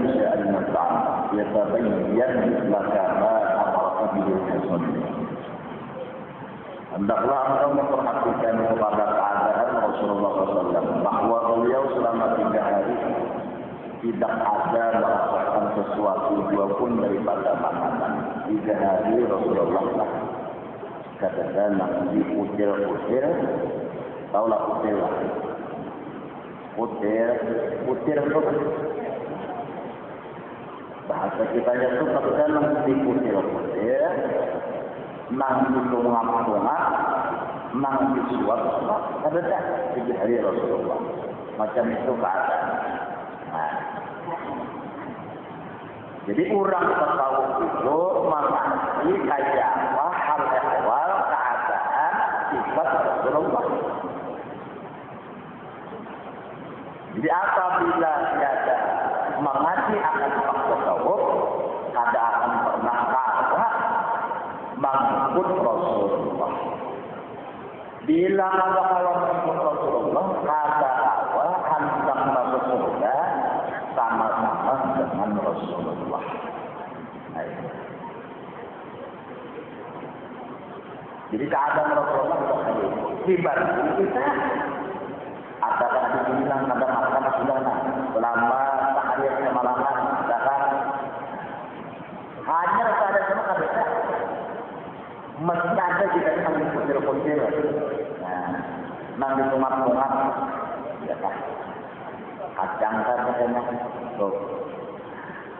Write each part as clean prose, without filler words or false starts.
insya Allah ta'ala yatabayyan laka ma amaraka bihi al-musannif. Hendaklah engkau memperhatikan kepada keadaan Rasulullah SAW bahwa beliau selama 3 hari tidak ada merasakan sesuatu dua pun daripada makanan. 3 hari Rasulullah katakan di utir-utir, taulah utir lah. Utir itu bahasa kita itu terkadang di utir-utir, nang ditungap-tungap, nang disuap-suap, ada tak 3 hari Rasulullah. Macam itu keadaan. Nah, jadi orang tasawuf itu mengerti kayak apa hal ehwal keadaan sifat Rasulullah. Jadi apabila tiada mengaji akan hak tasawuf, kada akan pernah kalah mengikut Rasulullah. Bila kalau mengikut Rasulullah, kata awal hendak masuk surga sama-sama dengan Rasulullah. Jadi keadaan Rasulullah itu hebat. Kita ada kan dibilang ada masalah sudah selama sehari semalaman ada kan hanya pada semua ada mesti ada kita yang kucil-kucil. Nah, di rumah-rumah ya kan kacang kan katanya tuh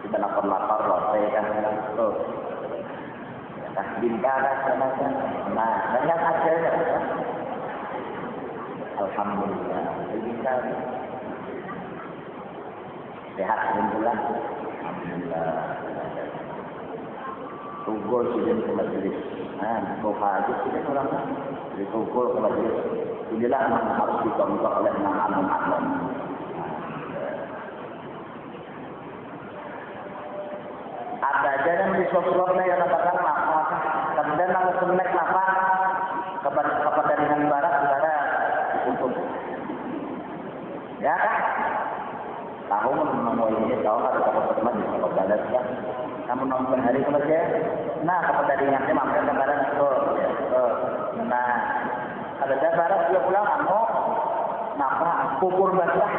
kita lapar-lapar loh kan tuh ya bintara sama nah banyak aja ya alhamdulillah kita sehat alhamdulillah tunggu sudah ke majelis doa itu sudah orang jadi tunggu ke majelis inilah yang harus dicontoh oleh anak-anak. Ada aja yang di sosok yang katakan nafas, kemudian langsung naik nafas kepada dengan barat saudara untuk, ya kan? Tahu mau ini tahu ada teman di sekolah barat kan? Kamu nonton hari kerja, nah kepada dengan mampir ke barat nah ada barat dia pulang kamu nafas kubur basah.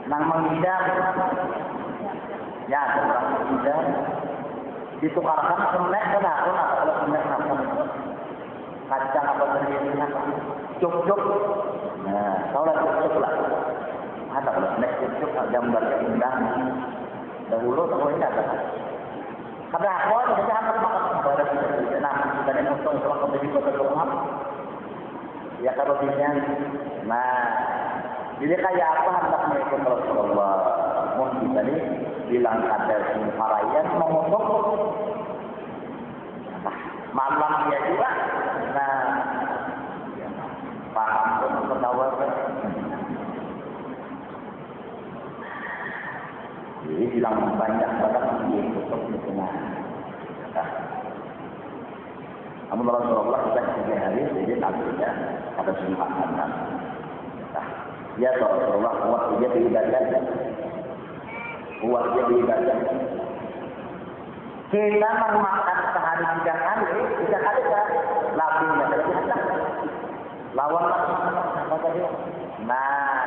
Nang mengidam, ya tentang mengidam, ditukarkan semenek ke aku, kalau semenek apa? Kacang apa sendiri, cuk-cuk, nah, tahu lah cuk-cuk lah. Ada kalau semenek cuk-cuk, gambar indah. Dahulu tahu ini ada. Karena aku ada jangan makan pada kita, nah kita ini untung kalau kembali ke rumah, ya kalau pilihan, nah. Jadi kayak apa hendak mengikut Rasulullah? Mungkin tadi bilang ada harayan mengutuk malam dia juga. Nah, paham pun ketawa kan? Jadi bilang banyak banget diikutuk itu nah. Namun Rasulullah kita 3 hari jadi tampilnya ada sempatan. Ya Rasulullah kuat dia beribadah. Kuat dia beribadah. Kita makan sehari 3 kali, 3 kali kan labinya terbiasa. Lawan apa tadi? Nah,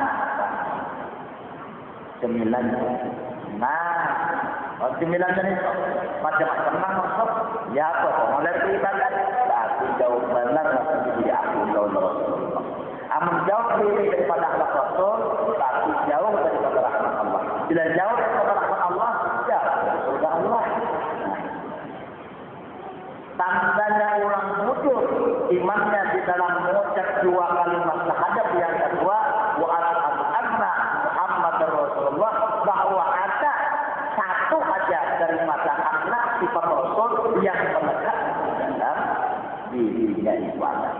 9. Nah, 9 ini macam-macam masuk. Ya apa? Mulai beribadah. Tapi jauh benar masih tidak aku Rasulullah. Amun jauh diri daripada akhlak Rasul, tapi jauh daripada rahmat Allah. Bila jauh daripada rahmat Allah, jauh dari surga Allah. Tandanya orang wujud imannya di dalam mengucap 2 kalimat syahadat yang kedua, wa asyhadu anna Muhammadar Rasulullah, bahwa ada satu aja dari mata akhlak sifat Rasul yang melekat dalam dirinya itu ada.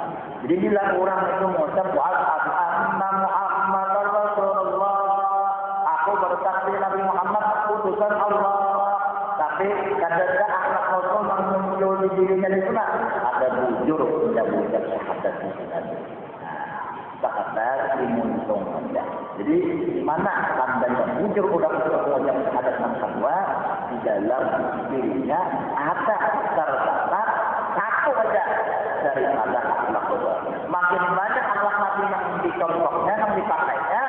Jadi bila orang itu mengucap wa'asyhadu anna Muhammadar Rasulullah, aku bersaksi Nabi Muhammad utusan Allah, tapi kadang-kadang akhlak Rasul muncul di dirinya di sana, ada bujur dan bujur syahadat di sana. Sekadar dimuntung saja. Jadi di mana tandanya muncul orang yang ada kedua di dalam dirinya ada terdapat satu saja daripada akhlak Rasul. Makin banyak akhlak Nabi yang dicontohnya, yang dipakainya,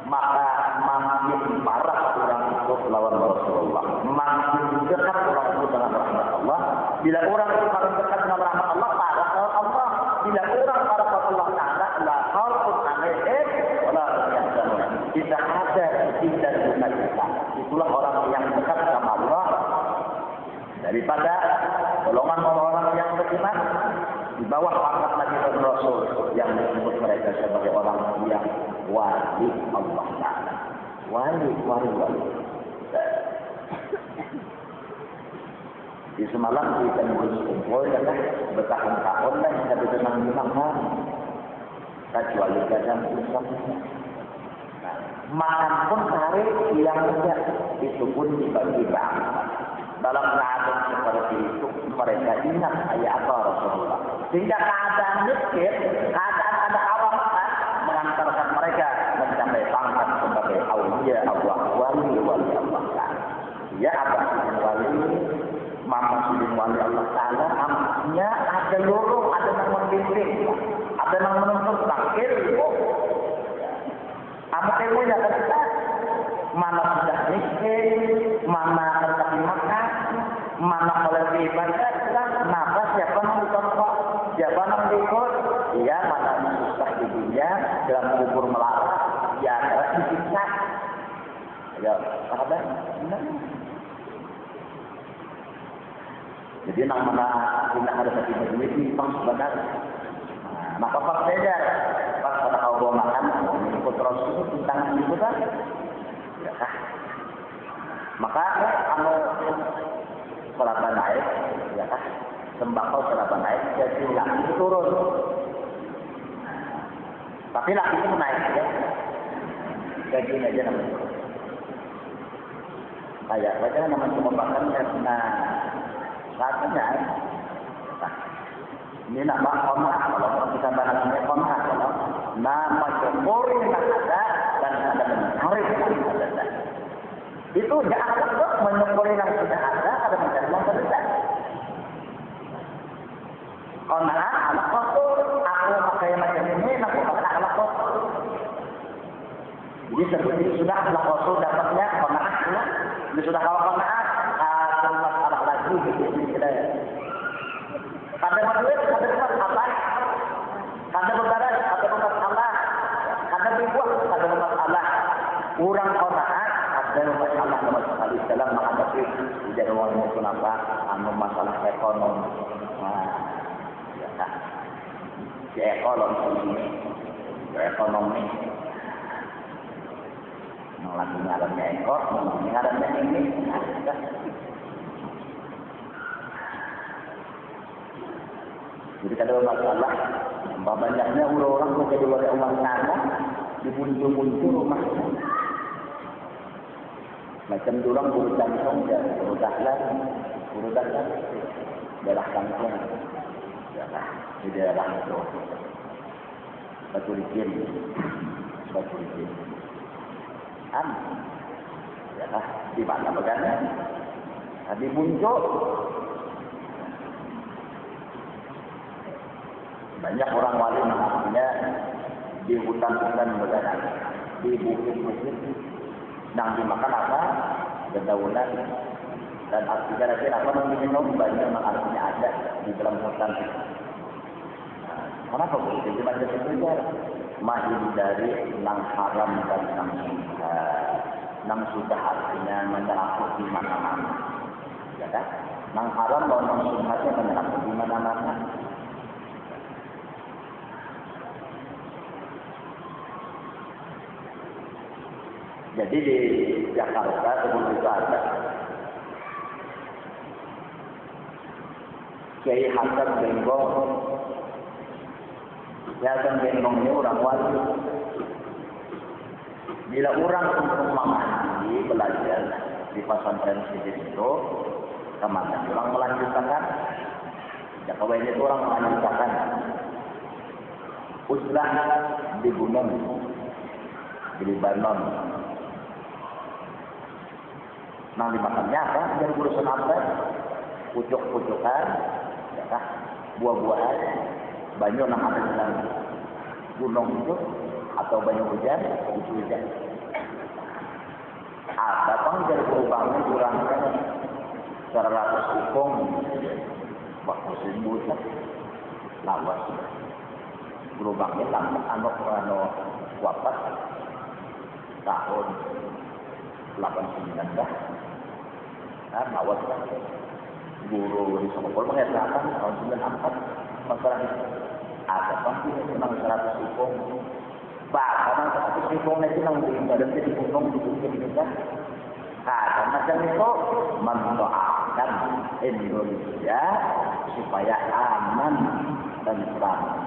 maka makin marah orang itu melawan Rasulullah. Makin dekat orang itu dengan rahmat Allah. Bila orang itu makin dekat dengan rahmat Allah, marah dengan Allah. Bila orang marah dengan Allah Taala, la khaufun alaihim wa la hum yahzanun. Tidak ada tidak duka cita. Itulah orang yang dekat sama Allah daripada golongan orang yang beriman di bawah pangkat Nabi dan Rasul yang disebut mereka sebagai orang yang wali Allah Taala. Wali. Di semalam kita kumpul dan bertahun-tahun dan kita bertenang-tenang kecuali kadang susah. Makan pun sehari yang enggak itu pun dibagi bangsa. Dalam keadaan seperti itu mereka ingat ayat Rasulullah. Sehingga keadaan miskin, keadaan ada awam mengantarkan mereka mencapai pangkat sebagai aulia Allah, wali Allah Taala. Ya apa wali? Mama sudah wali Allah Taala, amatnya ada lorong, ada yang membimbing, ada yang menuntut ilmu. Amat ilmu yang kita, mana sudah miskin, mana tetap makan, mana boleh beribadah, kenapa siapa yang dicontoh, siapa yang diikut, ya mana susah di dunia dalam kubur melarat, ya adalah disiksa. Ya, sahabat, benar. Jadi nang mana tidak ada satu duit ini sebenarnya. Maka pas beda, pas pada kau bawa makan, ikut Rasul tentang itu kan, ya kah? Maka anu selatan naik, ya kah? Sembako selatan naik, jadi laki turun. Tapi laki itu naik ya, gaji aja namanya. Kayak saja namanya cuma makan karena rasanya. Ini nama konah, kalau kita bahasnya konah, kalau nama syukur yang ada dan ada mencari yang ada. Itu jangan untuk menyukuri yang sudah ada mencari yang berbeda. Konah, anak kotor, aku pakai macam ini, aku pakai anak kotor. Jadi seperti sudah anak kotor dapatnya konah, ini sudah kalau konah, masalah lagi gitu kita. Kada berduit, kada dapat Allah. Kada berdarah, kada dapat Allah. Kada berbuah, kada dapat Allah. Kurang qanaat, kada dapat Allah sama sekali dalam menghadapi tidak orang itu apa, anu masalah ekonomi. Nah, ya kan. Di ekonomi. Lagi ngarannya ekor, ngarannya ini. Jadi kalau masalah, banyaknya orang menjadi oleh Allah Taala dibuncung-buncung rumahnya. Macam orang buru jantung, buru dahlan, darah kangkung, di daerah itu, batu licin, ya di mana begana? Di buncung. Banyak orang wali mengakunya di hutan-hutan negara, di bukit-bukit, yang dimakan apa? Dedaunan. Dan artinya lagi apa minum banyak artinya ada di dalam hutan. Kenapa begitu? Di baca itu menghindari yang haram dan yang sudah artinya menyeraput di mana-mana. Ya kan? Yang haram dan yang sunnahnya menyeraput di mana-mana. Jadi di Jakarta sebelum itu ada Kiai Hasan Benggong. Hasan Benggong ini orang wali. Bila orang untuk mengaji belajar di pesantren itu, kemana? Orang melanjutkan, Jakarta itu orang melanjutkan. Uslah di gunung. di Lebanon. Nah dimakannya apa? Jadi urusan apa? Pucuk-pucukan, ya kah? Buah-buahan, banyu nang ada di dalam gunung itu, atau banyu hujan, itu hujan. Ada pang jadi berubahnya kurangnya 100 upong, waktu sembuh lawas. Berubahnya lama anu wafat tahun 89 dah. Nah, lawas guru di sekolah mengatakan tahun 94 masalah ada pasti memang 100 upong. Bahkan 100 upong itu nang di badan jadi gunung di kita. Ada macam itu mendoakan Indonesia supaya aman dan selamat.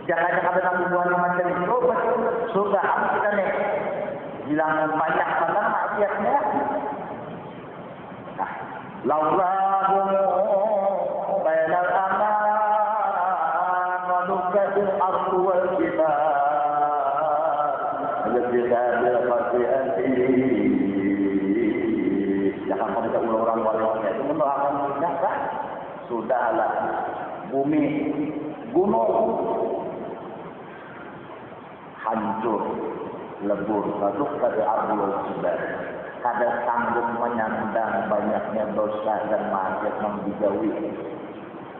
Jangan ada hubungan macam itu, sudah kita nih bilang banyak banget maksiatnya. Nah, laulahu bainal aman wa nukatil ardu wal jibal al-jibal qati'ati. Jangan pada orang warisnya itu mendoakan kita kan? Sudahlah bumi gunung hancur lebur lalu pada ardu wal jibal. Kada sanggup menyandang banyaknya dosa dan maksiat yang dijauhi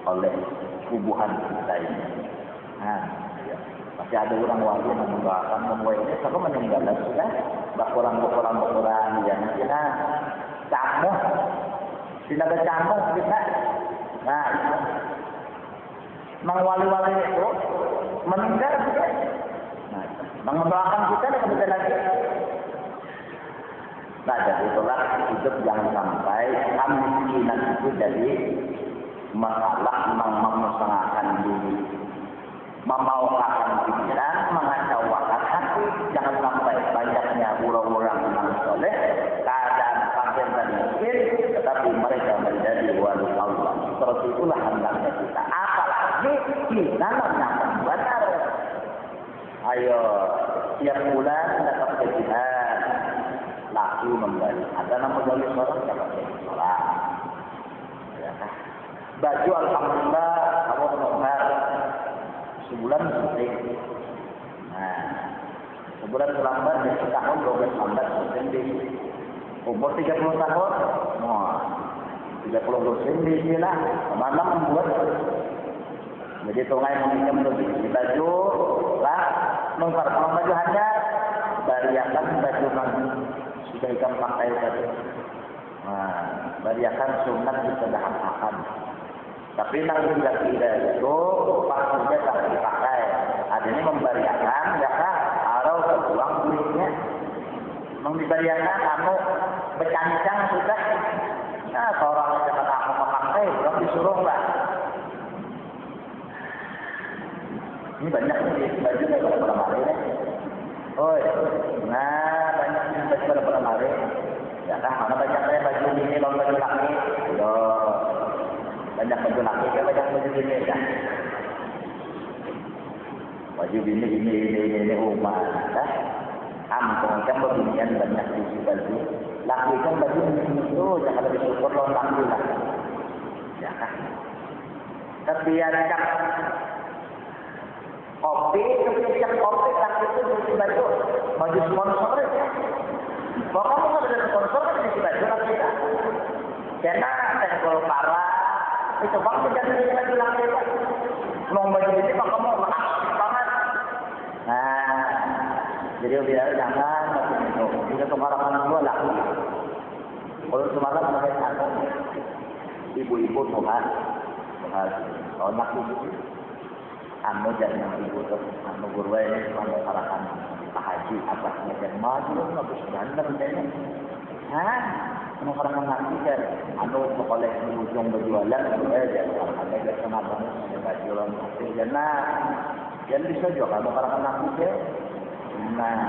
oleh kubuhan kita ini. Nah, ya. Masih ada orang wali yang mendoakan membuatnya sama meninggal sudah. Bakurang yang kita camuh, tidak ada camuh kita. Nah, mang wali-wali itu meninggal juga. Nah, mendoakan kita dan kita lagi. Nah, jadi itulah hidup jangan sampai kemiskinan itu jadi masalah memusnahkan diri, memaukan pikiran, mengacaukan hati. Jangan sampai banyaknya orang-orang yang soleh, keadaan fakir dan miskin, tetapi mereka menjadi wali Allah. Seperti itulah hendaknya kita. Apalagi kita menyatakan benar. Ayo, tiap bulan dapat kejihan. Laki membeli. Ada nama dari seorang dapat jadi sholat. Ya, baju alhamdulillah kamu menonton sebulan syuting. Nah, sebulan terlambat dari setahun 12 lambat syuting di umur 30 tahun. Nah, 30 syuting di sini lah. Kemana membuat? Jadi tungai mengikat lebih baju lah, mengkarpang baju hanya bariakan baju nanti. Sudah ikan pakai tadi. Nah, bariakan sunat disedahan akan. Tapi nanti tidak itu pastinya tak dipakai. Ada ini membariakan, ya kan? Atau terpulang kulitnya. Membariakan, anu bercancang sudah. Nah, seorang yang kata aku memakai, belum disuruh lah. Ini banyak nih baju pada lemari nih. Oi, nah banyak yang baju pada lemari. Ya kan, mana banyaknya baju ini, lawan baju laki. Loh, banyak baju laki, kan banyak baju ini ya. Baju ini rumah, dah. Ampun kan beginian banyak isi baju. Laki kan baju ini itu, jangan lebih syukur lawan laki lah. Ya kan. Tapi ya kan. Kopi, kepikiran kopi, laki itu diisi baju sponsor ya. Pokoknya kalau ada sponsor kan diisi baju laki kita. Karena tenggol parah, itu bang tidak diisi baju laki kita. Mau baju ini bang kamu makasih banget. Nah, jadi biar jangan masih itu. Kita tukar-tukaran dua laki. Kalau semalam mereka ibu-ibu Tuhan, kalau laki itu. Anu jangan ibu tuh, anu guru ini anu karakan Pak Haji abahnya dan maju bagus banget ini. Hah? Anu karakan nanti kan, anu sekolah di ujung berjualan, dan ada sama abang ada jualan kopi dan jangan bisa juga anu karakan nanti kan. Nah,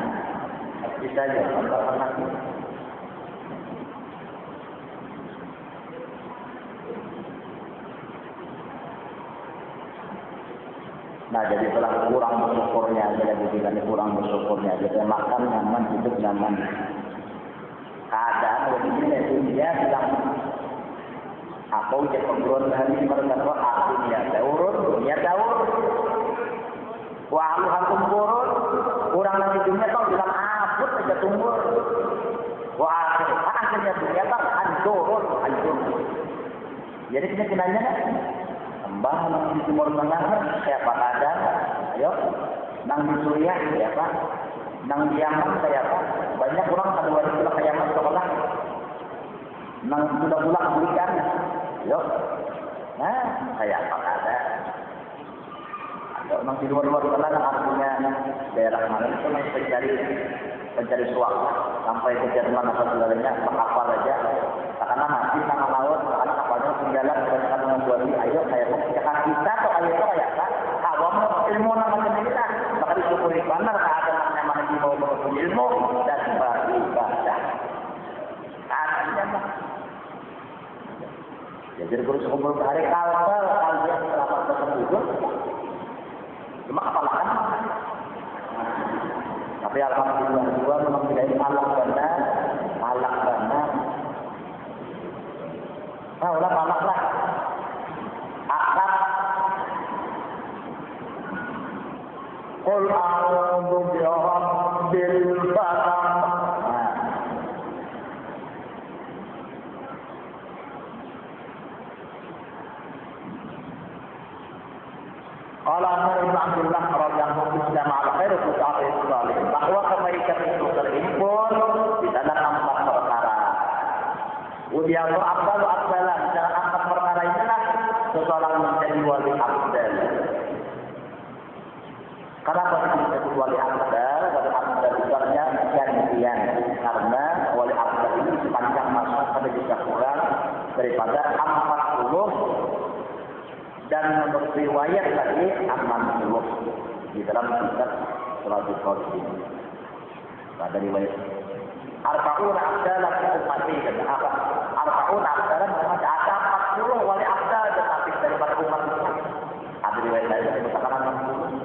bisa aja anu karakan nanti. Nah, jadi telah kurang bersyukurnya, jadi kurang bersyukurnya. Jadi makan nyaman, hidup nyaman. Keadaan begini itu dia bilang, aku udah pengguruan hari berkata, aku dunia daur. Wah, lu hantum kurun, kurang lagi dunia tau bilang abut aja tumbuh. Wah, akhirnya dunia tau hancur. Jadi kena-kenanya Mbah di Timur Tengah siapa ada? Ayo, nang di Suriah siapa? Nang di Yaman siapa? Banyak orang kedua itu ke Yaman sekolah. Nang sudah pulang belikan. Ayo, nah siapa ada? Ada nang di luar-luar sana artinya daerah mana itu pencari suaka sampai ke Jerman atau segalanya kapal aja. Karena mati sama laut, karena kapalnya tinggalan kebanyakan membuat ayo kayak kita atau ayo itu kayak apa? Awam ilmu nama kita, maka disyukuri benar keadaan yang mana mau menuntut ilmu dan beribadah. Artinya mah. Ya, jadi guru sekumpul hari kalian selamat bertemu. Cuma apalagi tapi alhamdulillah juga memang tidak malak benar. Nah, ulah malak lah. Akhlak. Qul a'udzu birabbil falaq. Qala Ibnu Abdullah radhiyallahu anhu ala khairu ta'ati salih bahwa kebaikan itu terhimpun di dalam 4 perkara. Udia Abdul Abdalan dalam 4 perkara inilah seseorang menjadi wali abdal. Kenapa disebut wali abdal? Wali abdal sebenarnya gantian karena wali abdal ini sepanjang masa pada bisa kurang daripada 40 dan menurut riwayat tadi 60 di dalam kitab Suratul Qasim. Pada riwayat Arba'un abdalan ummati dan apa? Arba'un abdalan ada 40 wali abdal tetapi daripada umat Islam. Ada riwayat lain yang mengatakan 60.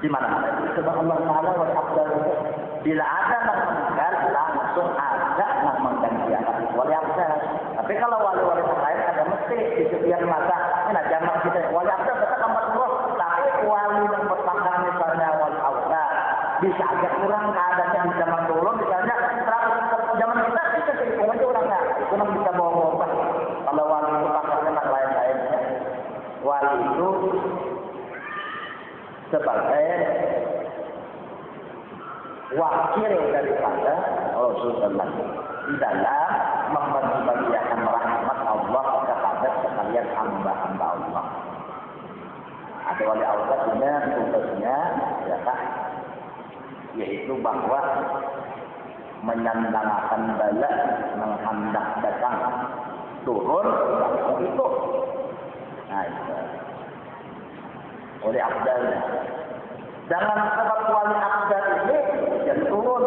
Di mana-mana itu sebab Allah Taala wali abdal itu bila ada meninggal langsung ada yang menggantikan wali abdal. Tapi kalau wali-wali lain ada mesti di setiap masa. Nah zaman kita wali abdal tetap 40, tapi wali yang berpangkat misalnya wali abdal bisa agak kurang keadaannya di zaman dulu misalnya 100 zaman kita kehitung aja orangnya itu yang bisa bawa. Kalau wali itu pangkatnya lain-lainnya wali itu sebagai wakil daripada Rasulullah di dalam membagi-bagikan rahmat Allah kepada sekalian hamba-hamba Allah. Ada wali Allah punya tugasnya, ya kan? Yaitu bahwa menyandarkan bala menghendak datang turun itu. Nah, itu. Oleh abdalnya. Dalam sebab wali abdal ini jadi turun.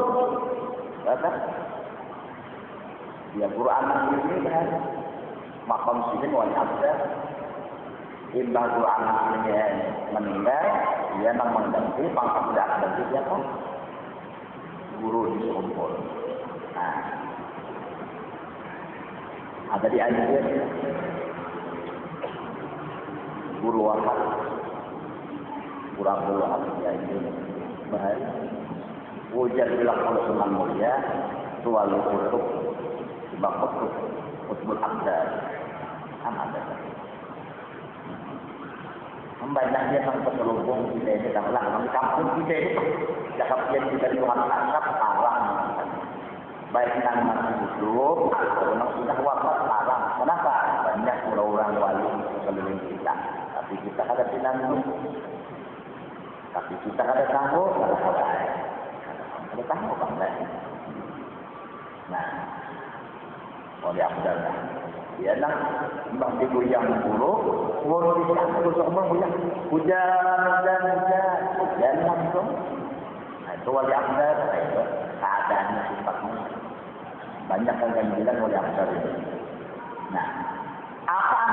Kan? Ya Quran ini kan makam sini wali abdal. Imbah Quran ini meninggal, dia yang mengganti pangkat abdal dia kan guru di Sekumpul. Nah, ada di ayat guru wafat. Kurang dulu ya ini bahaya. Wujud bilang kalau senang mulia, tualu kutub, sebab kutub abdal, kan ada. Banyaknya yang terselubung kita ini dalam kampung kita itu, jakap yang dari Tuhan tangkap haram. Baik yang masih hidup atau yang sudah wafat haram. Kenapa? Banyak orang wali sekeliling kita, tapi kita ada tidak. Tapi kita ada tahu, ada tahu bangga. Nah, oleh abdal, dia nak mbak digoyang buruk, buruk disambut semua hujan langsung. Nah, itu oleh abdal, itu keadaannya sifatnya banyak yang bilang oleh abdal itu. Nah.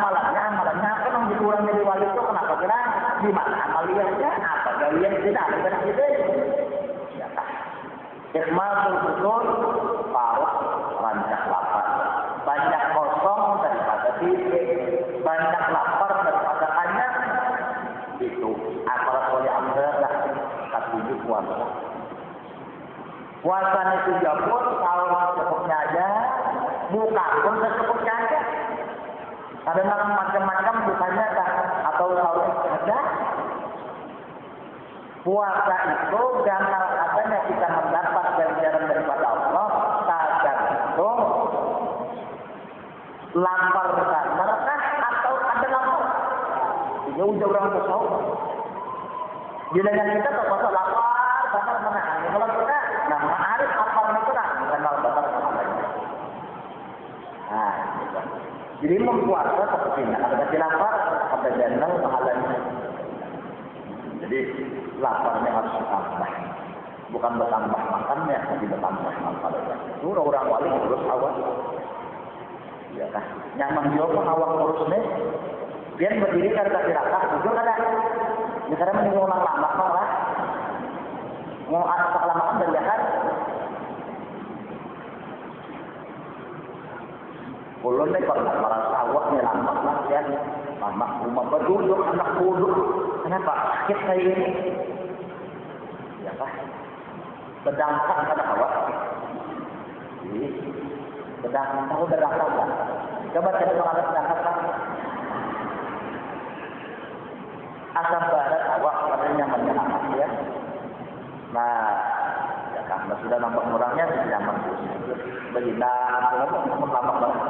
amalannya apa yang dikurang dari wali itu kenapa kira di mana amaliannya apa kalian tidak ada gitu ya kan ikhmasul betul para rancak lapar banyak kosong daripada titik banyak lapar daripada kenyang itu aparat wali amrillah ketujuh puasa itu jabut sahur secukupnya aja buka pun secukupnya aja ada macam-macam bukanya atau sahur ada puasa itu ganal adanya kita mendapat ganjaran daripada Allah tergantung lapar benar atau ada lapar ini udah orang tasawuf dengan kita terpaksa lapar benar mana kalau kita nah ma'arif lapar itu nah kenal benar pahalanya nah gitu. Jadi mempuasa seperti ini ada kasih lapar ada ganal pahalanya jadi laparnya harus ditambah bukan bertambah makannya tapi bertambah pahalanya itu orang wali terus awal ya kan nyaman juga awak urusnya dia berdiri karena tirakat jujur ada ya karena menunggu orang lama malah mau ada kelamaan dari kan ulun nih pernah merasa awaknya lama lah ya lama rumah berduduk anak duduk kenapa sakit kayak ini ya kan berdampak pada awak sedang tahu berdasar kan? Coba kita mengalami berdasar kan? Asam barat awak katanya menyenangkan ya. Nah, ya kan sudah nampak murahnya nyaman begina lama banget.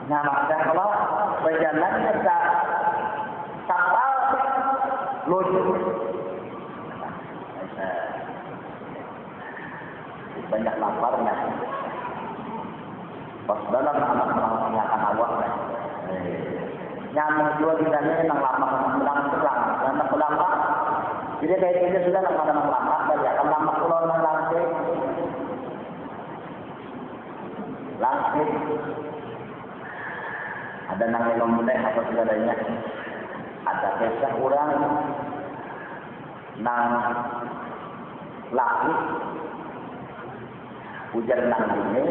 Nyaman dan kalau berjalan kita kapal lucu. Banyak laparnya. Pas dalam anak menanyakan awak nyamuk juga kita ini nang lama lama jadi kayak ini sudah nang lama dari akan lama pulau nang langsing ada nang lembek apa segalanya ada kisah orang nang laki hujan nang ini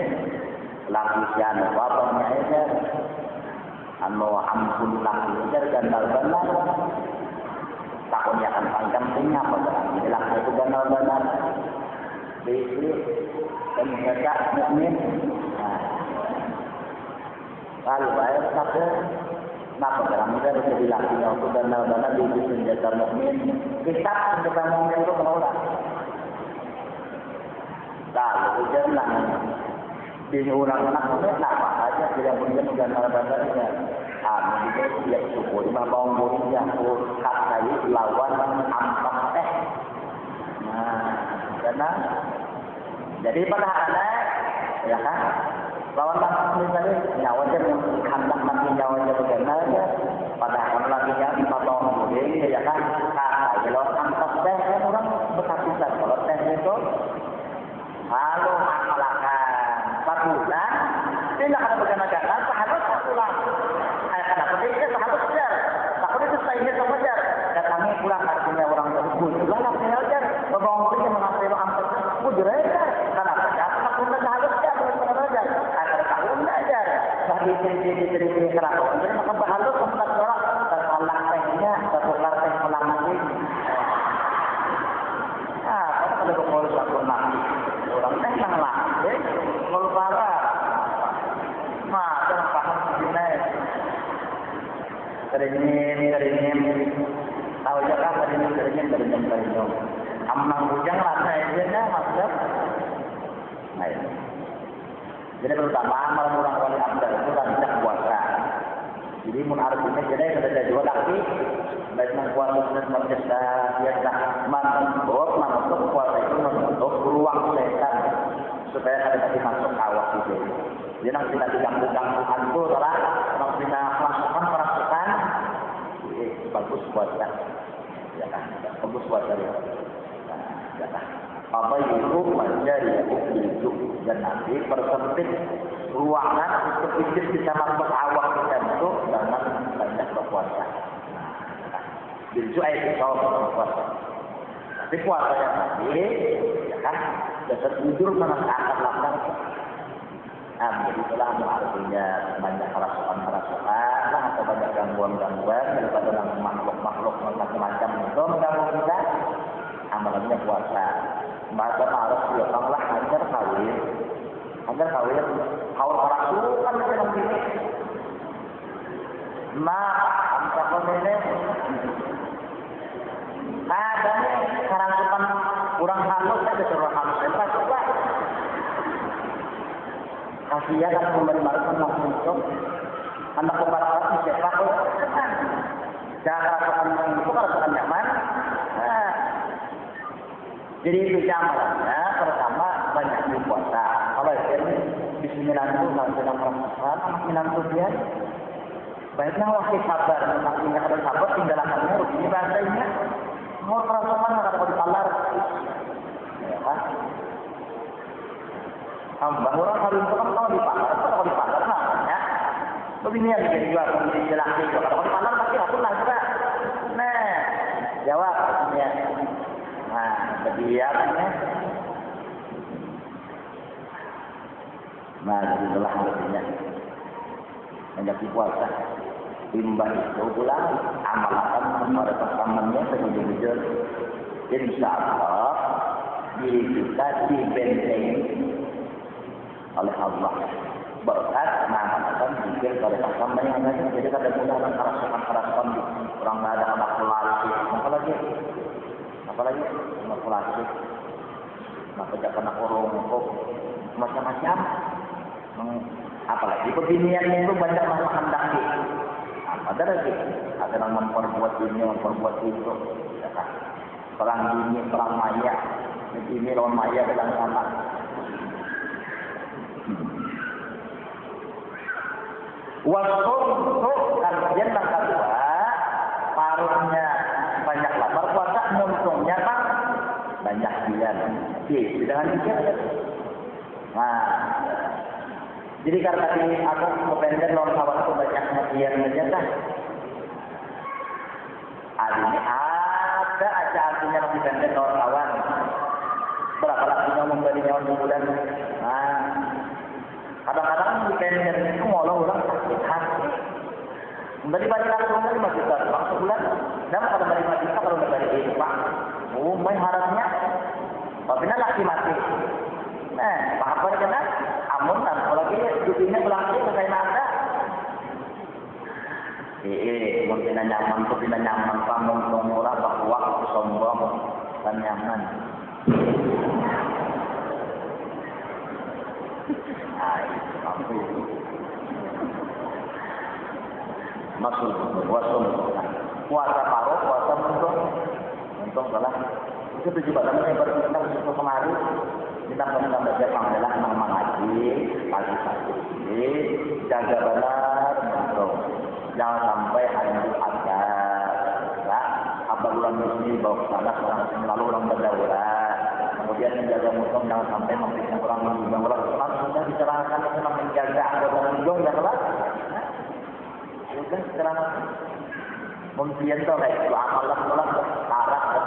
laki siapa bapaknya aja anu ampun laki ujar gandal benar takutnya akan panjang tinggi apa berarti laki itu gandal benar bisi dan mereka mukmin kalau bayar satu kenapa berarti kita jadi laki yang itu gandal benar bisi senjata mukmin kita senjata mukmin itu menolak lalu ujar lah di orang anak apa aja tidak punya gandar-gandarnya. Kami itu tiap suku lima bawang boringnya katai lawan ampak teh. Nah, karena jadi pada anak ya kan lawan ampak misalnya nyawa yang hendak mati nyawa bagaimana pada anak lakinya lima bawang boring ya kan katai lawan ampak teh kan orang berkaitan kalau teh itu halo akalakan bulan, tidak ada beganan-ganan, sahabat pulang. Kenapa dia sahabat kejar? Takut itu saya kejar. Datangnya pulang artinya orang tersebut. Pulang artinya kejar. Bawang itu mengambil ampun. Bujur aja. Kenapa? Karena punya sahabat kejar. Bukan aja. Agar tahun aja. Jadi cerita kenapa? Jadi maka bahalus sempat orang tersalah tehnya, tertukar teh melamui. Ah, kalau berkol satu nabi, orang teh yang lain. Kalau parah, mah jangan paham begini. Keringin, tahu je kan keringin. Amang bujang lah saya maksud. Nah, jadi terutama amal orang wali abdal itu rancak puasa. Jadi mun artinya jadi ada dua lagi, baik nang puasa dan mercesa biasa masuk puasa itu untuk ruang setan supaya ada tadi masuk awak itu. Jadi nang kita diganggu-gangguan itu adalah nang kita perasukan bagus puasa. Ya kan, bagus puasa ya. Ya kan. Apa itu menjadi itu dan nanti persempit ruangan untuk bisa masuk awak kita itu dengan Bilju'ai pisau puasa. Tapi puasanya tadi, ya kan, dasar tidur mana akan lapar. Nah, jadi itulah artinya banyak kerasukan-kerasukan atau banyak gangguan-gangguan daripada makhluk-makhluk macam-macam itu mengganggu kita. Amalannya puasa. Maka harus dilakukanlah agar kawin, kawin kerasukan itu nanti. Nah, angka ini. Ada nih kerasukan kurang halus, ada kurang halus. Coba. Kasihan kan memberi makan langsung itu. Anak kepada siapa kok? Jangan kerasukan itu kerasukan nyaman. Nah, jadi itu amalannya pertama banyak puasa. Kalau ini Bismillah itu kalau sedang merasakan menantu dia. Baiknya waktu sabar, maksudnya ada sabar tinggalkannya begini bahasanya. Mau kerasukan kalau dipalar, ya kan? Hamba orang hari itu kan kalau dipalar namanya. Begini yang jadi juga dijelaskan juga. Kalau dipalar pasti aku nggak. Nah, jawab ya. Nah, jadi ya, nah, itulah artinya menjadi puasa. Imbah itu pula amalkan pada pasangannya sejujur-jujur. Jadi insya Allah diri kita dibentengi oleh Allah. Berkat mengamalkan zikir pada pasangan yang ada. Jadi kada mudah kerasukan orang ada anak pelati. Apalagi anak pelati. Maka jangan nak orongkok macam-macam. Apalagi beginian itu banyak masakan daki. Ada lagi, ada yang memperbuat ini, memperbuat itu. Ya kan? Perang dunia, perang maya. Ini lawan maya dalam sama. Wasung kajian yang kedua, paruhnya banyak lapar puasa, muntungnya kan banyak bilan. Dengan dikit. Nah, jadi karena ini aku kepengen lawan kawan aku banyak ngajian aja kan. Ini ada aja artinya lebih pendek lawan kawan. Berapa lakinya memberi nyawa bulan. Nah, kadang-kadang di pendek itu malah orang sakit hati. Dari balik langsung 5 juta uang sebulan. Dan kalau dari 5 juta kalau dari itu pak, main harapnya. Apabila laki mati. Nah, apa kena? Amun kan, kalau kita duitnya belakang saya nada. Mungkin nyaman, kamu murah bahwa aku sombong dan nyaman. Nah, itu maksud puasa paruh, puasa untung salah. Itu tujuh badan yang berkisar itu kemarin. Kita pernah belajar panggilan nama ngaji, pagi-pagi ini, jaga benar, untuk jangan sampai hari ada, ya, apa bulan ini bawa ke sana, lalu orang berdaulat, kemudian menjaga musuh jangan sampai membuat orang menjual orang sudah dicerahkan untuk menjaga anggota menjual yang kelas, sudah dicerahkan, mungkin tuh kayak itu amalan tarah dan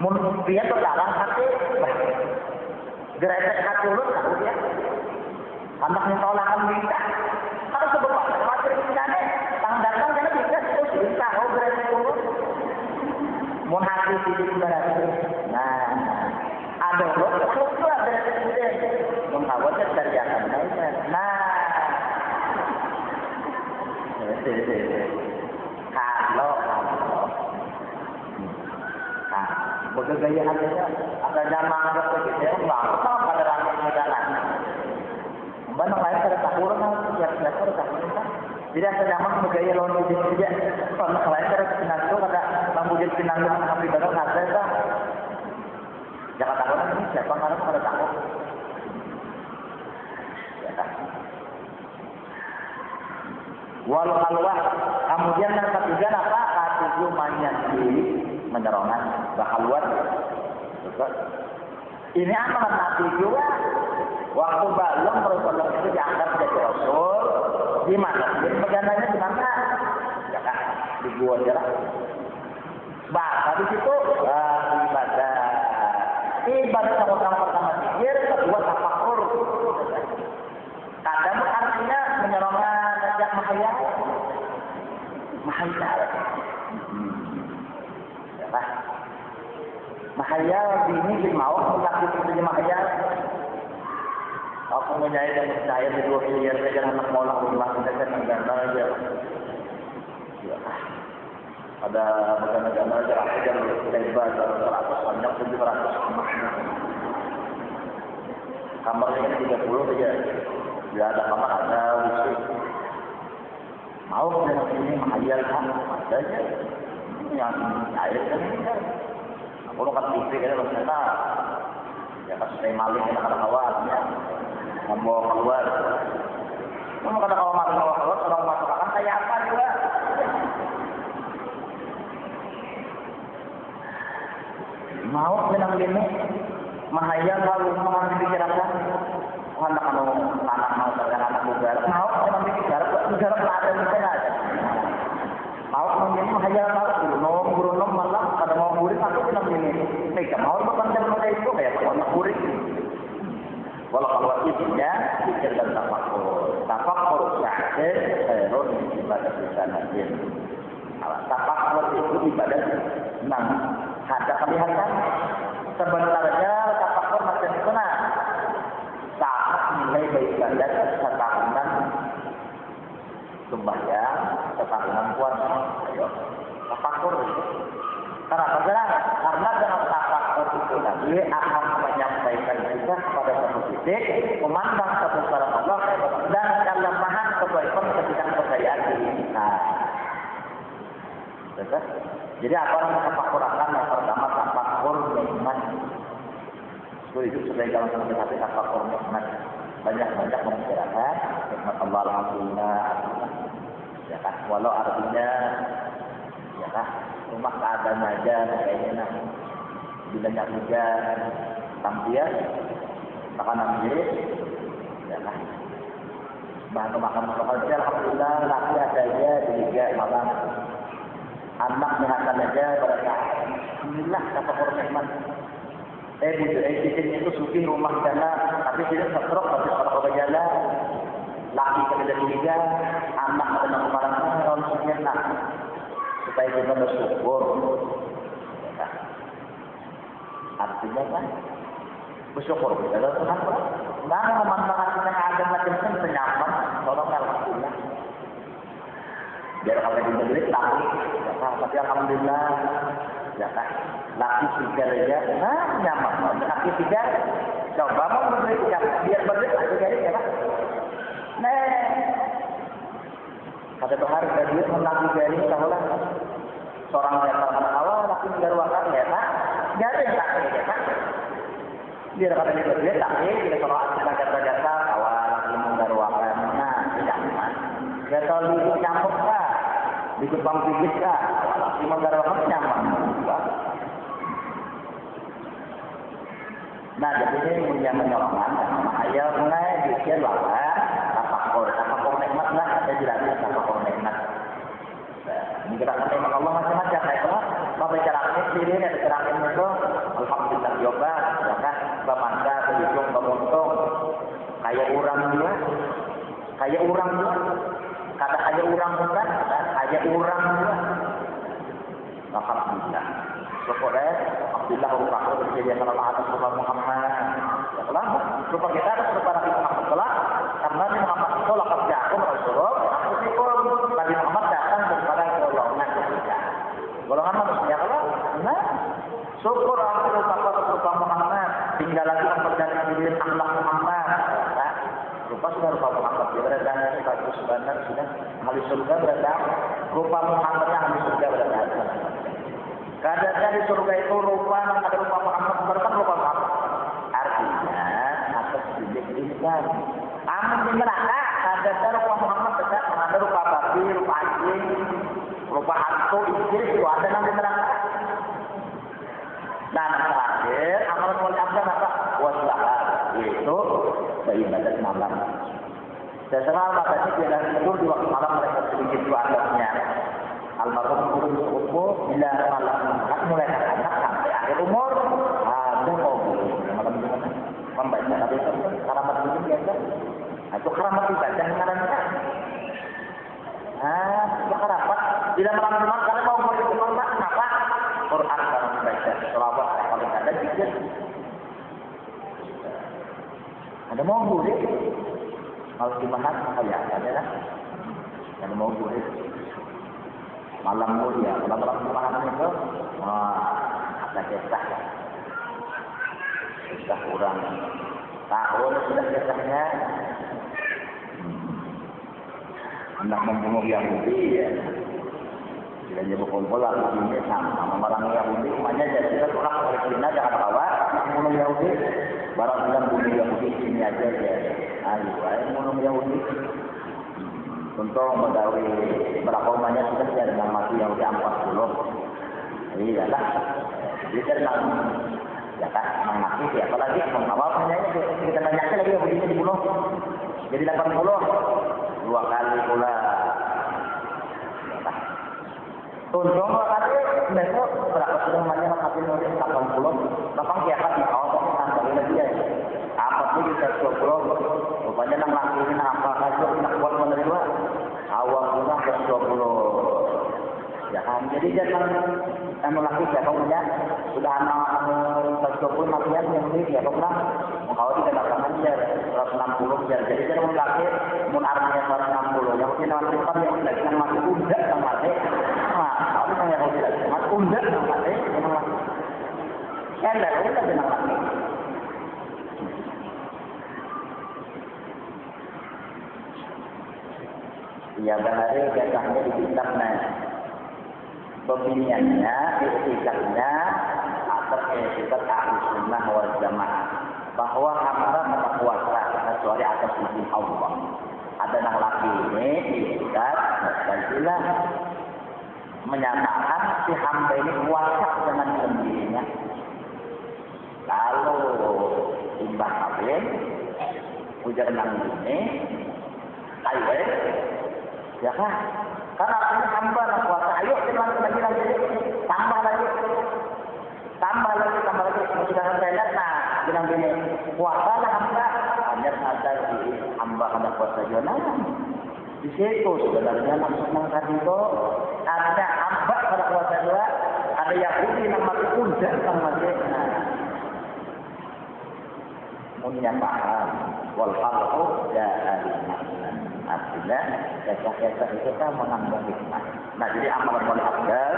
mungkin tuh tarah hati. Geretek hati ulun kan dia. Anaknya tolakan bisa. Kalau sebab macam ini tang datang kan bisa itu bisa oh geretek ulun. Mau hati sidik berarti. Nah, ada ulun itu ada geretek. Mengawat dari akan nah. Kalau bergaya hatinya ada zaman ada begitu ya enggak pada rakyat jalan. Mana lain ada tahuran siap-siap ada tahuran kan. Jadi ada zaman bergaya lawan wujud juga. Kalau lain ada pinanggo ada bang wujud pinanggo sampai baru ada kan. Jangan tahuran ini siapa ngarep pada tahu. Ya kan. Walau halwah kemudian yang ketiga apa? Katuju manyan di menyerongan bahaluan. Ini amalan Nabi juga. Waktu balong Rasulullah itu diangkat jadi Rasul. Di mana? Di negaranya di mana? Ya kan? Di gua jarak. habis itu ibadah. Ibadah sama pertama zikir, kedua tafakur. Kadang artinya menyerongan ajak mahayal. Mahayal. Mahayal ini mau menakut saja mahayal. Aku menyayat dan percaya di 2 miliar saja anak mola rumah kita negara aja. Ya. Ada negara aja aja lebar 100 panjang 700 emasnya. Kamarnya 30 saja. Tidak ada kamar ada listrik. Mau dengan ini mahayal kan ada aja. Yang air kan. Aku kan TV kan ternyata ya pas saya maling enak ada kawannya membawa keluar. Kamu kata kalau maling bawa keluar orang masuk akan kayak apa juga? Mau dengan ini mahayal lalu mengambil dibicarakan. Anak kamu anak mau dengan anak muda mau dengan dibicarakan negara ada negara. Mau menjadi mahayal guru malah pada mau murid aku bilang ini. Mereka mau berpandang mereka itu kayak anak murid. Kalau isinya pikir dan tafakur syahid khairun ibadah bisanatin. Tafakur itu ibadah senang. Ada kelihatan sebenarnya tafakur macam mana? Saat nilai ibadah setahunan sembahyang, setahunan puasa. Ayo, tafakur itu. Kenapa? Karena dengan tafakur itu tadi akan menyampaikan kita kepada satu titik, memandang kebesaran Allah dan kelemahan kebaikan ketika kepercayaan diri kita. Betul? Jadi apa yang tafakur akan yang pertama tafakur nikmat. Itu sudah dalam hati tafakur nikmat. Banyak-banyak membicarakan nikmat Allah alhamdulillah. Ya kan? Walau artinya ya kan? Rumah keadaan aja kayaknya bila hujan tampil makanan mirip ya kan bahan makan saja alhamdulillah laki ada aja juga malam anak mengakan aja berkah alhamdulillah kata korban di sini itu suci rumah sana tapi tidak setrok tapi kalau berjalan laki kerja juga anak ada kemarin orang senyap supaya kita bersyukur. Ya, artinya kan bersyukur kita adalah Tuhan. Nah, memanfaatkan yang ada macam-macam senyaman, tolong alhamdulillah. Biar kalau kita beli laki, ya kan? Tapi alhamdulillah, ya kan? Laki 3 aja, nah nyaman. Laki 3, coba mau beli biar beli laki jadi ya kan? Nah. Kata Tuhan dari menang dari tahulah seorang yang awal laki menggarwakan ya kan? Jadi tak ya kan? Dia kata dia tak dia kalau ada kata-kata awal laki menggarwakan nah tidak kan? Dia tahu itu nyamuk kah? Di kupang pijit kah? Laki menggarwakan nyamuk. Nah jadi ini punya menyolongan ayat mulai bikin lawan tafakur nikmat lah ada jelasnya tafakur nikmat. Ini kita nikmat Allah macam-macam ya kan. Mau bicara ini ada terakhir itu alhamdulillah coba ya kan bamanda berhitung beruntung kayak orang juga kata kayak orang bukan kayak orang juga alhamdulillah syukurnya alhamdulillah rupaku berjaya sama atas rupa Muhammad ya kan rupa kita harus rupa Nabi Muhammad karena Nabi Muhammad itu lakab jagung Rasulullah Nabi Muhammad datang kepada golongan ketiga golongan manusia kalau nah syukur alhamdulillah rupa Muhammad tinggal lagi memperjalanan diri akhlak Muhammad nah, rupa sudah rupa Muhammad dia berada bagus benar sudah ahli surga berada rupa Muhammad yang ahli surga berada keadaannya di surga itu rupa ada rupa Muhammad bukan rupa Muhammad artinya atas bidik insan amin di neraka ada rupa Muhammad tetap ada rupa babi rupa anjing rupa hantu iblis itu ada nanti neraka dan terakhir amalan wali abdan apa wassalam yaitu beribadat malam seserah makanya tidak tidur di waktu malam mereka sedikit dua adabnya almarhum guru sepupu bila malam Jumat mulai anak sampai akhir umur ada mau malam Jumat membaca tapi itu keramat itu biasa. Itu keramat ibadah namanya. Itu keramat bila malam Jumat kalau mau berjumpa kenapa? Quran kalau membaca selawat kalau ada juga. Ada mau boleh kalau di mana kayak ada lah. Ada mau boleh malam mulia malam Jumat itu ada kisah kurang tahun sudah kisahnya anak membunuh Yahudi ya. Bila dia berkumpul lagi ini sama orang Yahudi, makanya jadi orang Palestina jangan bawa membunuh Yahudi. Barang bilang bunuh Yahudi sini aja ya. Ayo bunuh Yahudi. Untuk mengetahui berapa banyak kita tidak dengan mati Yahudi 40. Iyalah. Jadi kan ya kan mati siapa lagi mengawal penyanyi kita banyaknya lagi Yahudinya dibunuh. Jadi 80 dua kali pula. Tuntung kali besok berapa sudah banyak mati Yahudi 80. Lapang kiamat di awal sampai lagi ya. Apa sih kita 20? Rupanya nang laki ini apa saja nak buat menerima awal pula ke 20. Ya kan, jadi jangan laki siapa punya sudah anak 20 matian yang ini siapa pulang kalau tidak lakukan dia 160 jar. Jadi jangan laki mun artinya 160 yang mungkin nanti kan yang tidak yang mati undak yang mati kalau yang tidak mati undak yang mati yang mati elek udah jangan laki. Ya bahari kisahnya di kitabnya pembinyaannya, etikanya atas etikat Ahlussunnah wal Jamaah bahwa hamba tetap puasa kecuali atas izin Allah. Ada yang laki ini etikat Pancasila menyatakan si hamba ini puasa dengan sendirinya. Lalu imbah kawin ujar nang ini ayo ya kan? Karena artinya hamba nak puasa. Ayo kita lagi tambah lagi. Sudah saya lihat bilang gini puasa lah hamba. Hanya ada di hamba ada puasa juga. Di situ sebenarnya maksudnya tadi itu ada hamba pada puasa juga. Ada Yahudi yang mati undang sama dia. Punya paham. Wal farqu ja'al. Artinya kisah-kisah itu kan mengandung hikmah. Nah jadi amalan wal afdal,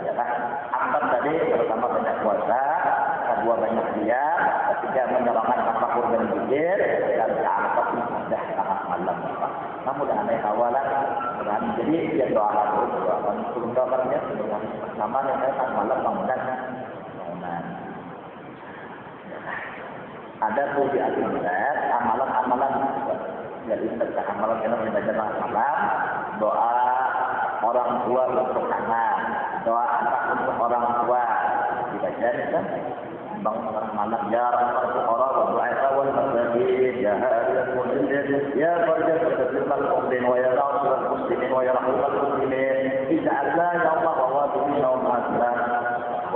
ya kan? Afdal tadi pertama banyak puasa, kedua banyak diam, ketiga menyerahkan tafakur dan zikir, dan keempat ibadah tengah malam. Nah mudah-mudahan awalan, mudah-mudahan jadi dia doakan dulu, doakannya pertama yang tengah malam bangunan. Ada tuh di Al-Quran amalan-amalan. Jadi kita amalan kita membaca malam, doa orang tua untuk anak, doa anak untuk orang tua dibaca kan? Bangun orang malam ya Rabbal Fuqara wa du'a wal masajid ya hadiyal mujahid ya farjah terlibat qawlin wa ya nasrul muslimin wa ya rahmatul muslimin ij'alna ya Allah wa wadina wa ma'asna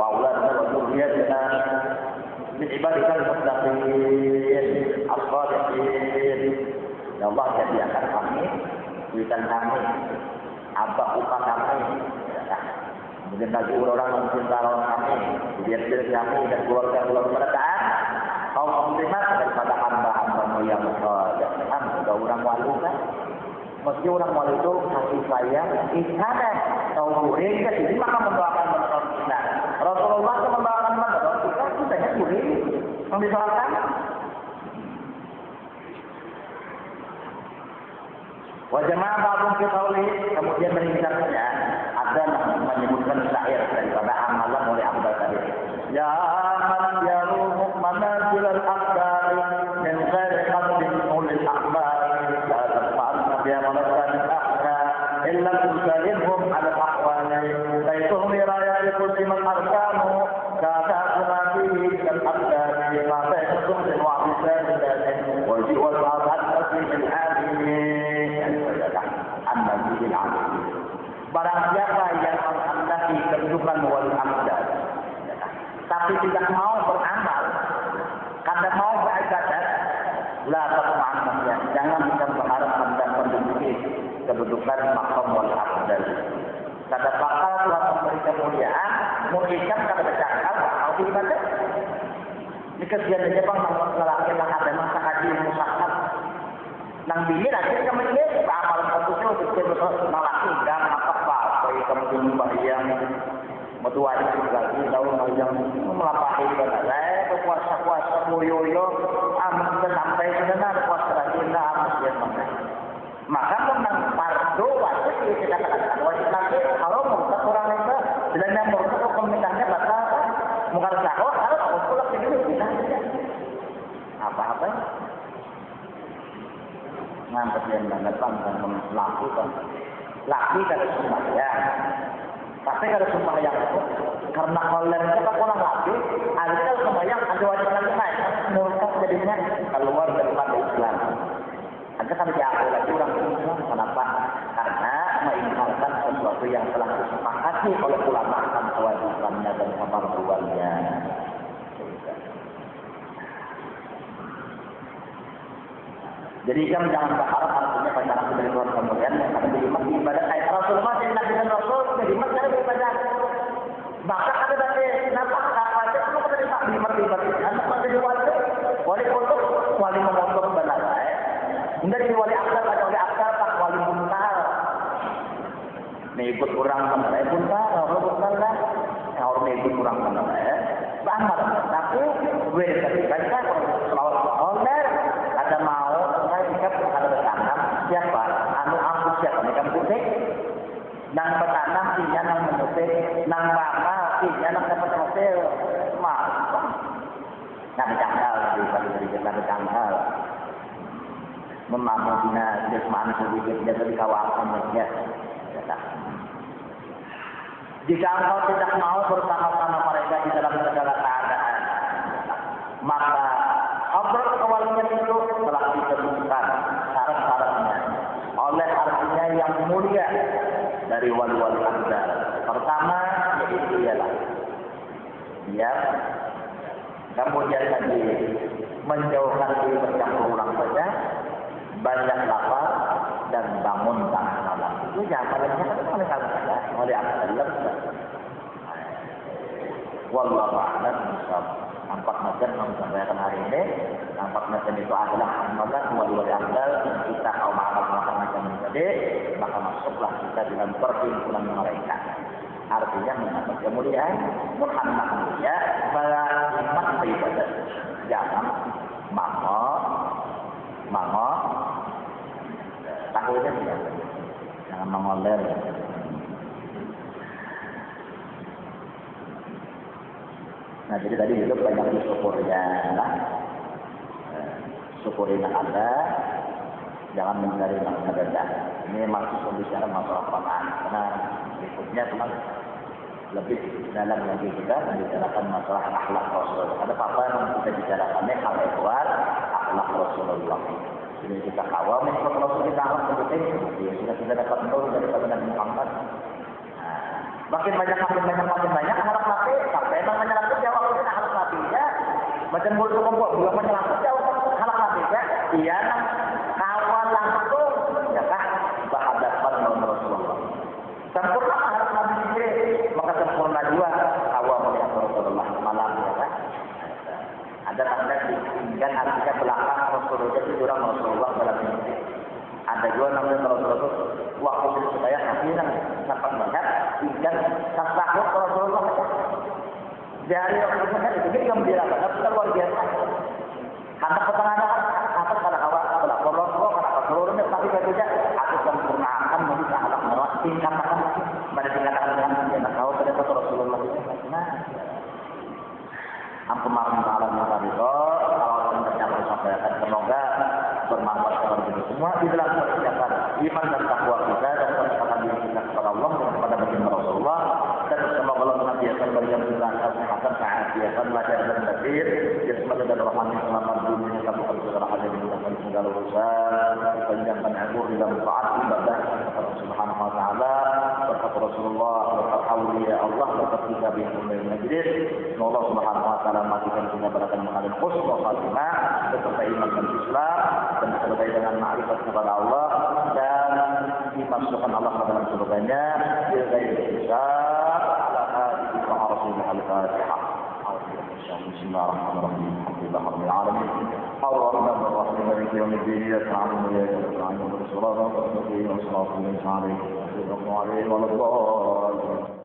wa auladna wa dhurriyyatina min ibadikal muttaqin as-salihin. Ya Allah jadikan kami, berikan kami, apa upah kami, kemudian bagi orang yang mencinta kami, biar diri kami dan keluarga-keluarga mereka, kaum muslimat daripada hamba-hambamu yang berjamaah, juga orang walu kan, mesti orang walu itu kasih sayang, ikhlas, tahu murid, jadi maka mendoakan menurut kita. Rasulullah itu mendoakan menurut kita, itu banyak murid yang disoalkan. Wajah ba'dhum fi qawli kemudian meninggalnya ada menyebutkan syair daripada amalan oleh Abdul tadi. Ya man yaruhu manazil al-aqdar min ghairi qadrin ulil aqbar la tasma'na bi malakan ahna illa tusalihum ala al-aqwali baytuhum rayat kulli man arkanu kata kunatihi al-aqdar ma baytuhum bil wa'bisan wajib wal ba'd fi al-alamin. Barang siapa yang menghendaki kedudukan wali amdal, tapi tidak mau beramal, karena mau beribadat, la taqma'anna, jangan kita berharap anda menduduki kedudukan maqam wali amdal. Kada bakal Tuhan memberi kemuliaan, muliakan kada bercakap, mau beribadat. Ini kesian aja bang, nang lelaki yang ada masa kaji musakat. Nang bini lagi kemudian amal fokusnya untuk betul lelaki dan apa bagi kemudian bayang medua itu lagi tahu yang melampaui ibadah puasa moyo amat sampai sebenarnya puasa lagi amat dia maka menang fardu wajib kita katakan wajib lagi kalau murtad orang itu dan yang murtad komunikasinya bakal muka sahur kalau aku pulang ini bisa apa ngambil yang banget dan melakukan laki kalau sembahyang tapi kalau sembahyang itu karena kolen itu kan orang laki ada sembahyang ada wajib lagi naik murtad jadinya keluar daripada Islam ada kan diakui lagi orang Islam kenapa? Karena mengingkarkan sesuatu yang telah disepakati oleh ulama akan kewajibannya dan keperluannya. Jadi kan jangan berharap artinya pacaran dari Tuhan kemudian karena beriman di ibadah ayat Rasulullah dan Nabi dan Rasul beriman karena beribadah. Bahkan ada dari nampak apa aja kalau kita beriman anak masih diwajib wali untuk wali memotok benar. Enggak jadi wali akal atau wali akal tak wali buntal. Mengikut orang benar buntal, orang buntal lah. Orang mengikut orang benar sama. Tapi gue ketika kalau owner ada mau ada bertanam siapa? Anu aku siapa? Mereka putih. Nang bertanam sinya nang menutik, nang bama sinya nang dapat hasil. Mas, nang jangkal dari kita berjangkal. Memampunya jasmani sedikit dari kawasan ya. Jika engkau tidak mau bersama-sama mereka di dalam segala keadaan, maka obrolan awalnya itu telah ditentukan syarat-syaratnya oleh artinya yang mulia dari wali-wali anda. Pertama yaitu ialah dia kemudian tadi menjauhkan diri bercampur ulang saja, banyak lapar dan bangun tangan malam. Itu jangan paling saja oleh Allah. Wallahu a'lam bishawab. Nampak macam yang disampaikan hari ini, nampak macam itu adalah amalan wali-wali amdal kita kaum macam tadi, maka masuklah kita dalam perhimpunan mereka. Artinya mendapat kemuliaan, Muhammad mulia, pada iman ibadah. Jangan mango, tahu itu tidak, jangan mengoler. Nah, jadi tadi itu banyak syukurnya, syukurin Anda, jangan mencari makna beda. Ini maksud pembicara masalah Quran, karena berikutnya teman lebih dalam lagi kita membicarakan masalah akhlak Rasul. Ada apa yang kita bicarakannya hal ehwal akhlak Rasulullah. Jadi kita kawal mengikut Rasul kita akhlak penting, ya sudah kita dapat tahu dari Nabi Muhammad. Makin banyak akhlak Nabi, sampai memang menyelakut jawab itu akhlak Nabi ya. Macam bulu kumpul, belum menyelakut jawab akhlak Nabi ya. Iya, kawal langsung, ya kah? Berhadapan dengan Rasulullah. Sempurna akhlak Nabi sendiri, maka sempurna juga kawal melihat Rasulullah malam ya kan. Ada tanda dan artinya belakang Rasulullah itu orang Rasulullah dalam mimpi. Ada juga namanya Rasulullah waktu itu supaya Nabi dapat melihat dan tasawuf Rasulullah. Dari Rasulullah itu dia menjelaskan itu luar biasa. Kata pertengahan atau pada awal setelah Rasulullah kata seluruhnya tapi saja aku sempurnakan menjadi akhlak merawat tingkatkan pada tingkatan dengan yang tahu pada Rasulullah itu. Nah, ampun maafkan Allah yang tadi kalau ternyata sampaikan semoga bermanfaat kepada kita semua di dalam persiapan iman dan takwa kita dan persiapan diri kita kepada Allah dan kepada baginda Rasulullah dan semoga Allah senantiasa memberikan kita kesehatan, keafiatan, lancar dan batin. Bismillah dan rahman selama dunia kami segala hal yang dimudahkan segala urusan, dipanjangkan umur dalam taat ibadah kepada Subhanahu wa taala. Rasulullah, berkat aulia Allah, berkat kita bingung majlis. Semoga Allah Subhanahu wa taala matikan kita berakan mengalir husnul khatimah, beserta iman dan Islam, dan selesai dengan ma'rifat kepada Allah, dan dimasukkan Allah ke dalam surganya. Al-Fatihah. Bismillahirrahmanirrahim. Alhamdulillah rabbil alamin. Ar-Rahmanir Rahim. Maliki yaumiddin. Iyyaka na'budu wa iyyaka nasta'in. Ihdinas siratal mustaqim. Shiratal ladzina an'amta 'alaihim ghairil maghdubi 'alaihim waladdallin.